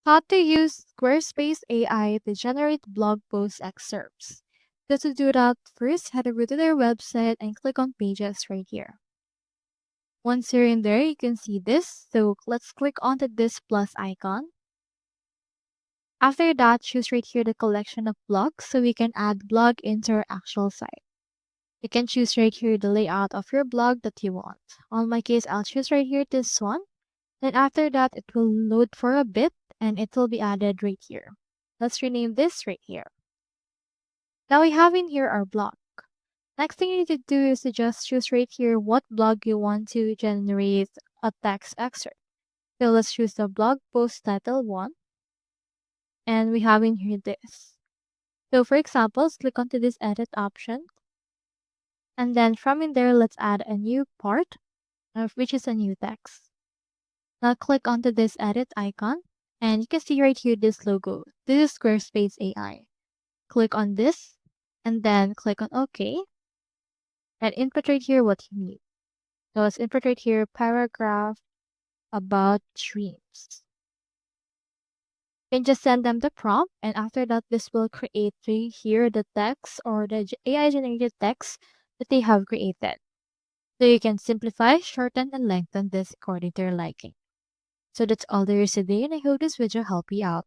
How to use Squarespace AI to generate blog post excerpts. So to do that, first head over to their website and click on Pages right here. Once you're in there, you can see this. So let's click onto this plus icon. After that, choose right here the collection of blogs so we can add blog into our actual site. You can choose right here the layout of your blog that you want. On my case, I'll choose right here this one. Then after that, it will load for a bit and it will be added right here. Let's rename this right here. Now we have in here our blog. Next thing you need to do is to just choose right here what blog you want to generate a text excerpt. So let's choose the blog post title one. And we have in here this. So for example, let's click onto this edit option. And then from in there, let's add a new part, which is a new text. Now click onto this edit icon. And you can see right here this logo. This is Squarespace AI. Click on this and then click on OK and input right here what you need. So let's input right here paragraph about dreams. You can just send them the prompt and after that this will create right here the text or the AI generated text that they have created. So you can simplify, shorten, and lengthen this according to your liking. So that's all there is today and I hope this video helped you out.